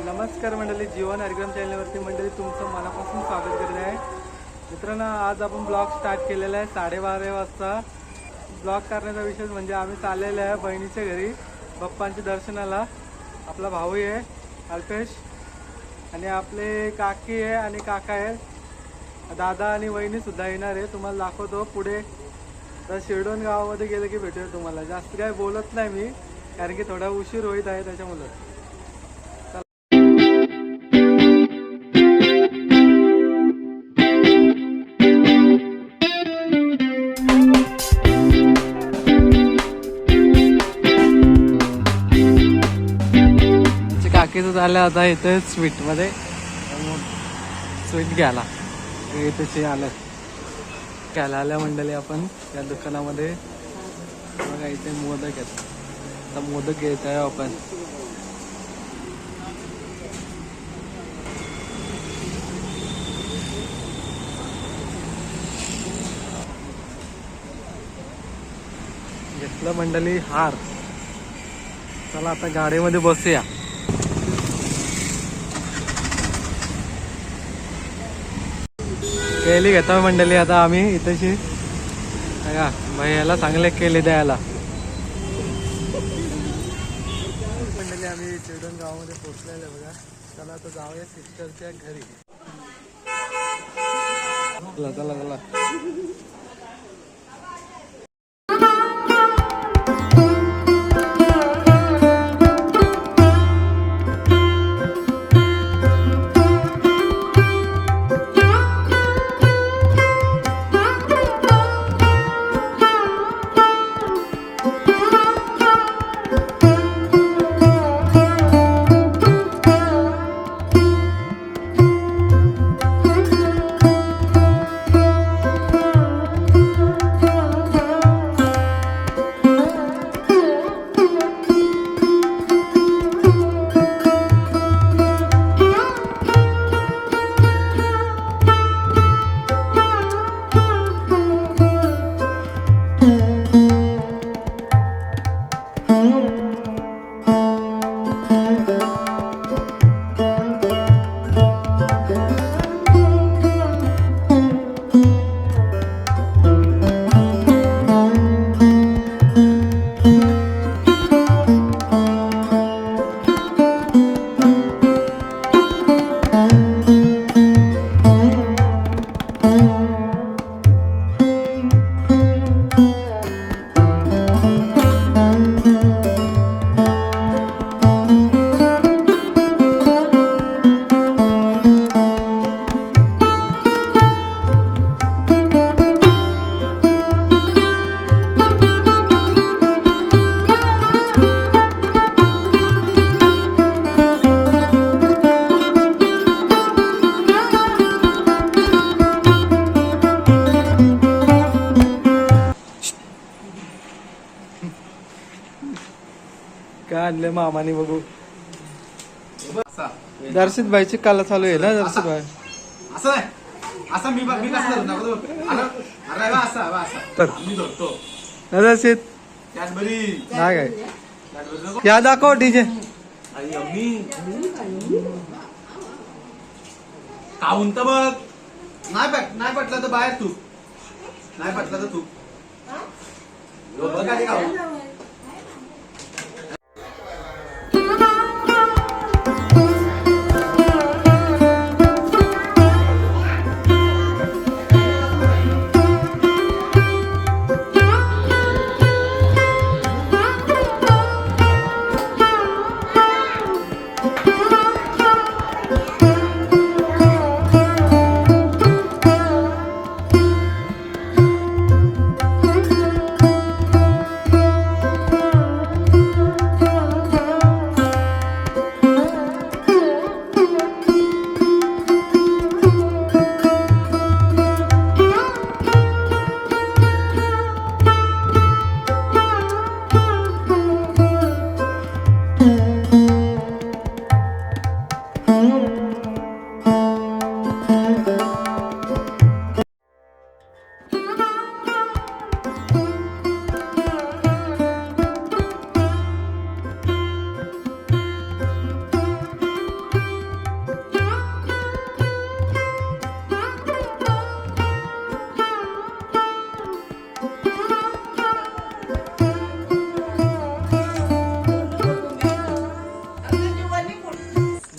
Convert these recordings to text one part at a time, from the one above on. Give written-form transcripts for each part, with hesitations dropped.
नमस्कार मंडळी, जीवन हरिक्रम चॅनलवरती मंडळी तुमचं मनापासून स्वागत करत आहे. मित्रांनो, आज आपण ब्लॉग स्टार्ट केलेला आहे 12:30 वाजता. ब्लॉग करण्याचा विषय म्हणजे आम्ही चाललेलो आहे बहिणीच्या घरी बाप्पांच्या दर्शनाला. आपला भाऊ आहे अल्पेश आणि आपले काकी आहे आणि काका आहे, दादा आणि वहिनीसुद्धा येणार आहे. तुम्हाला दाखवतो पुढे. तर शिरडोन गावामध्ये गेलं की भेटूया तुम्हाला. जास्त काय बोलत नाही मी, कारण की थोडा उशीर होत आहे त्याच्यामुळं. काकीचं झालं आता इथे स्वीटमध्ये, स्वीट घ्यायला इथे आलं. घ्यायला आल्या मंडळी आपण या दुकानामध्ये. बघा इथे मोदक आहेत. आता मोदक घ्यायचा आहे आपण. घेतलं मंडळी हार. चला आता गाडीमध्ये बसूया. केली घेतो मंडळी आता आम्ही इथेची. बघा भैयाला चांगले केले द्यायला. मंडळी आम्ही चिरडोन गावामध्ये पोहोचलेलो बघा. चला आता जाऊया सिस्टरच्या घरी. चला चला चला. काय आणले मामाने बघू. दर्शित भाईची काला चालू आहे ना. दर्शित भाई दर्शित काय काय या दाखव डीजे. काऊन तर बघ. नाही पटलं तर बाहेर तू. नाही पटलं तर तू बघ.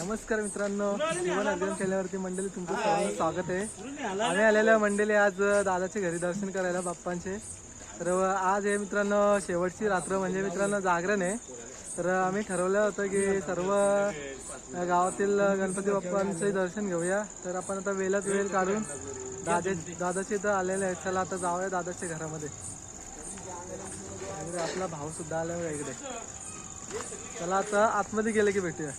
नमस्कार मित्रांनो, जीवन अभियान चॅनलवरती मंडळी तुमचं सर्वांचं स्वागत आहे. आम्ही आलेल्या मंडळी आज दादाच्या घरी दर्शन करायला बाप्पांचे. तर आज हे मित्रांनो शेवटची रात्र म्हणजे मित्रांनो जागरण आहे. तर आम्ही ठरवलं होतं की सर्व गावातील गणपती बाप्पांचे दर्शन घेऊया. तर आपण आता वेळात वेळ काढून दादाच्या इथं आलेले आहेत. चला आता जाऊया दादाच्या घरामध्ये. आणि आपला भाऊ सुद्धा आला इकडे. चला आता आतमध्ये गेले की भेटूया.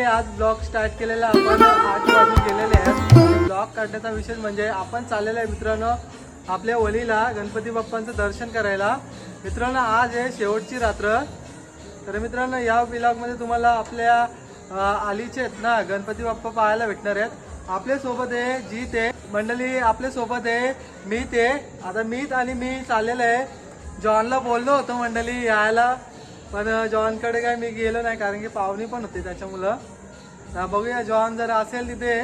आज ब्लॉग स्टार्ट केलेला आपण 8 वाजून गेलेले आहेत. ब्लॉग काढण्याचा विषय म्हणजे आपण चाललेलं आहे मित्रांनो आपल्या वलीला गणपती बाप्पांचं दर्शन करायला. मित्रांनो आज आहे शेवटची रात्र. तर मित्रांनो या ब्लॉगमध्ये तुम्हाला आपल्या आलीचे आहेत ना गणपती बाप्पा पाहायला भेटणार आहेत. आपल्यासोबत आहे जी ते मंडळी आपल्यासोबत आहे मी ते आता मीत आणि मी चाललेलं आहे. जॉनला बोललो होतो मंडळी यायला, पण जॉनकडे काय मी गेलो नाही कारण की पाहुणी पण होती त्याच्यामुळं. बघूया जॉन जर असेल तिथे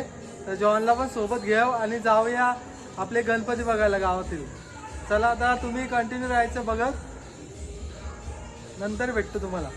तर जॉनला पण सोबत घेऊ आणि जाऊया आपले गणपती बघायला गावातील. चला आता तुम्ही कंटिन्यू राहायचं बघत, नंतर भेटतो तुम्हाला.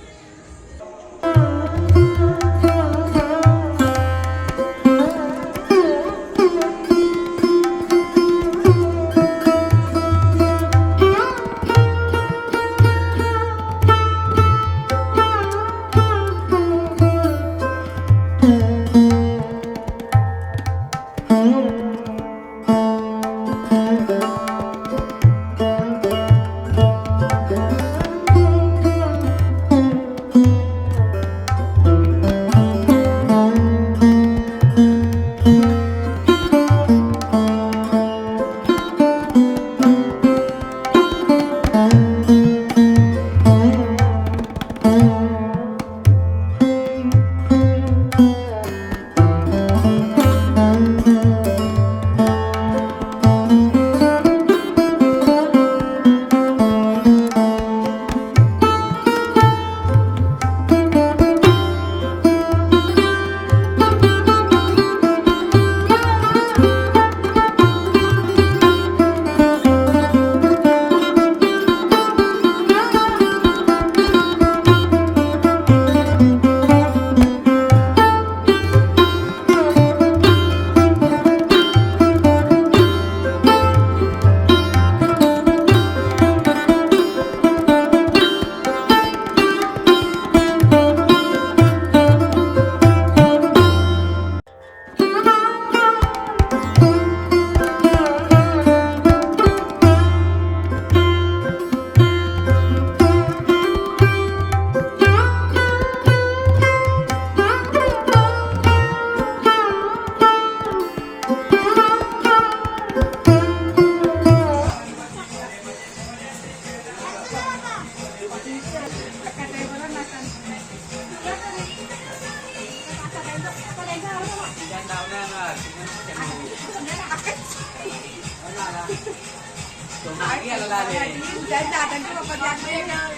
Jangan,